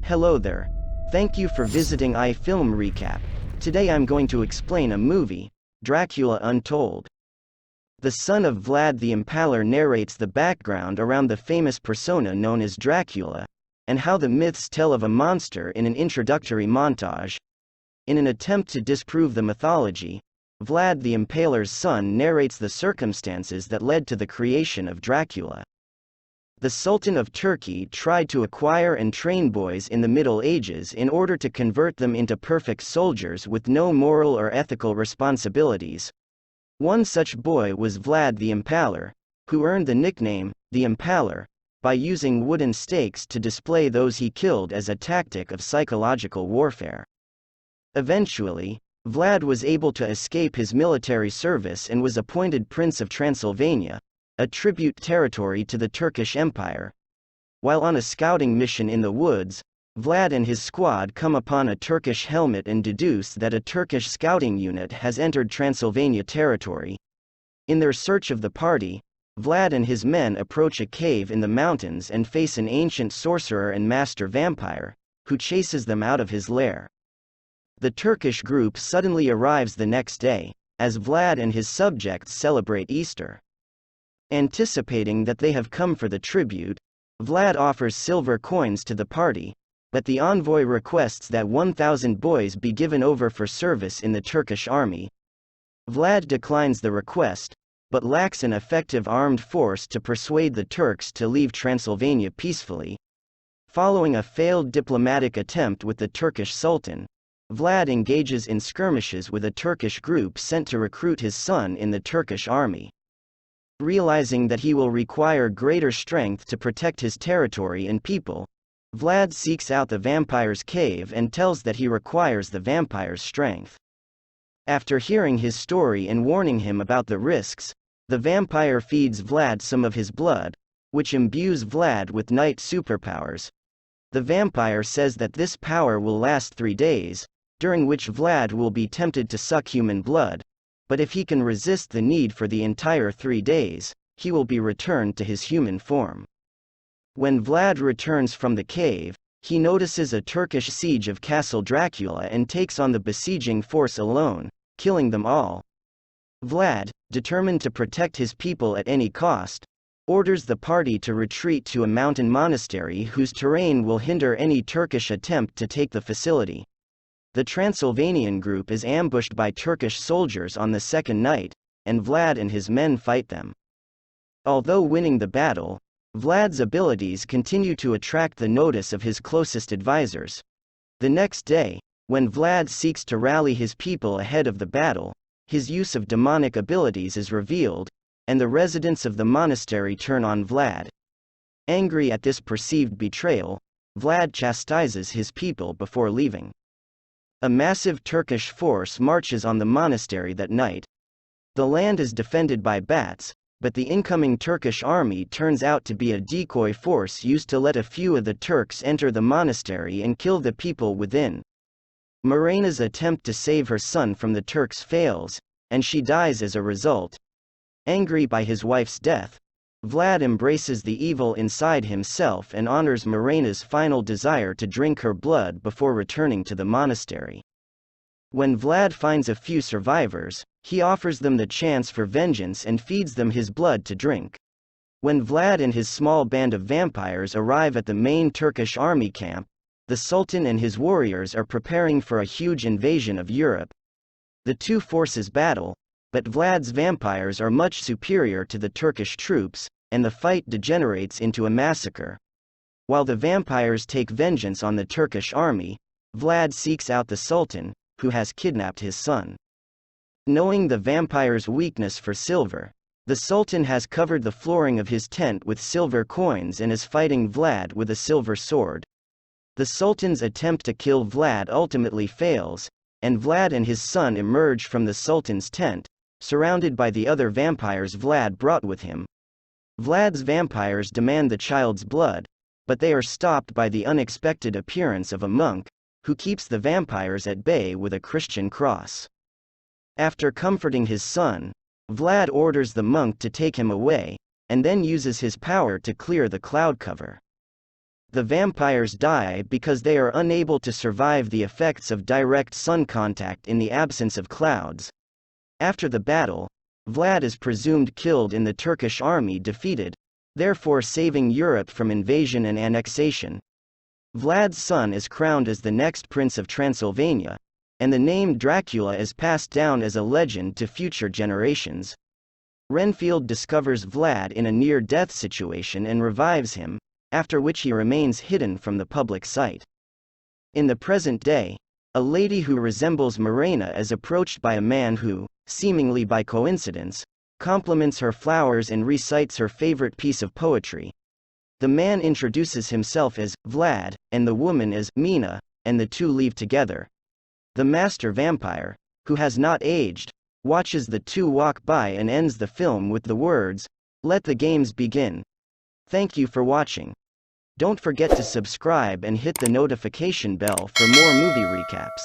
Hello there. Thank you for visiting iFilm Recap. Today I'm going to explain a movie, Dracula Untold. The son of Vlad the Impaler narrates the background around the famous persona known as Dracula, and how the myths tell of a monster in an introductory montage. In an attempt to disprove the mythology, Vlad the Impaler's son narrates the circumstances that led to the creation of Dracula. The Sultan of Turkey tried to acquire and train boys in the Middle Ages in order to convert them into perfect soldiers with no moral or ethical responsibilities. One such boy was Vlad the Impaler, who earned the nickname, the Impaler, by using wooden stakes to display those he killed as a tactic of psychological warfare. Eventually, Vlad was able to escape his military service and was appointed Prince of Transylvania, a tribute territory to the Turkish Empire. While on a scouting mission in the woods, Vlad and his squad come upon a Turkish helmet and deduce that a Turkish scouting unit has entered Transylvania territory. In their search of the party, Vlad and his men approach a cave in the mountains and face an ancient sorcerer and master vampire, who chases them out of his lair. The Turkish group suddenly arrives the next day, as Vlad and his subjects celebrate Easter. Anticipating that they have come for the tribute, Vlad offers silver coins to the party, but the envoy requests that 1,000 boys be given over for service in the Turkish army. Vlad declines the request, but lacks an effective armed force to persuade the Turks to leave Transylvania peacefully. Following a failed diplomatic attempt with the Turkish Sultan, Vlad engages in skirmishes with a Turkish group sent to recruit his son in the Turkish army. Realizing that he will require greater strength to protect his territory and people, Vlad seeks out the vampire's cave and tells that he requires the vampire's strength. After hearing his story and warning him about the risks, the vampire feeds Vlad some of his blood, which imbues Vlad with night superpowers. The vampire says that this power will last 3 days, during which Vlad will be tempted to suck human blood, but if he can resist the need for the entire 3 days, he will be returned to his human form. When Vlad returns from the cave, he notices a Turkish siege of Castle Dracula and takes on the besieging force alone, killing them all. Vlad, determined to protect his people at any cost, orders the party to retreat to a mountain monastery whose terrain will hinder any Turkish attempt to take the facility. The Transylvanian group is ambushed by Turkish soldiers on the second night, and Vlad and his men fight them. Although winning the battle, Vlad's abilities continue to attract the notice of his closest advisors. The next day, when Vlad seeks to rally his people ahead of the battle, his use of demonic abilities is revealed, and the residents of the monastery turn on Vlad. Angry at this perceived betrayal, Vlad chastises his people before leaving. A massive Turkish force marches on the monastery that night. The land is defended by bats, but the incoming Turkish army turns out to be a decoy force used to let a few of the Turks enter the monastery and kill the people within. Mirena's attempt to save her son from the Turks fails, and she dies as a result. Angry by his wife's death, Vlad embraces the evil inside himself and honors Mirena's final desire to drink her blood before returning to the monastery. When Vlad finds a few survivors, he offers them the chance for vengeance and feeds them his blood to drink. When Vlad and his small band of vampires arrive at the main Turkish army camp, the Sultan and his warriors are preparing for a huge invasion of Europe. The two forces battle, but Vlad's vampires are much superior to the Turkish troops, and the fight degenerates into a massacre. While the vampires take vengeance on the Turkish army, Vlad seeks out the Sultan, who has kidnapped his son. Knowing the vampire's weakness for silver, the Sultan has covered the flooring of his tent with silver coins and is fighting Vlad with a silver sword. The Sultan's attempt to kill Vlad ultimately fails, and Vlad and his son emerge from the Sultan's tent, surrounded by the other vampires Vlad brought with him. Vlad's vampires demand the child's blood, but they are stopped by the unexpected appearance of a monk, who keeps the vampires at bay with a Christian cross. After comforting his son, Vlad orders the monk to take him away, and then uses his power to clear the cloud cover. The vampires die because they are unable to survive the effects of direct sun contact in the absence of clouds. After the battle, Vlad is presumed killed and the Turkish army defeated, therefore saving Europe from invasion and annexation. Vlad's son is crowned as the next Prince of Transylvania, and the name Dracula is passed down as a legend to future generations. Renfield discovers Vlad in a near-death situation and revives him, after which he remains hidden from the public sight. In the present day, a lady who resembles Morena is approached by a man who, seemingly by coincidence, compliments her flowers and recites her favorite piece of poetry. The man introduces himself as Vlad, and the woman as Mina, and the two leave together. The master vampire, who has not aged, watches the two walk by and ends the film with the words, "Let the games begin." Thank you for watching. Don't forget to subscribe and hit the notification bell for more movie recaps.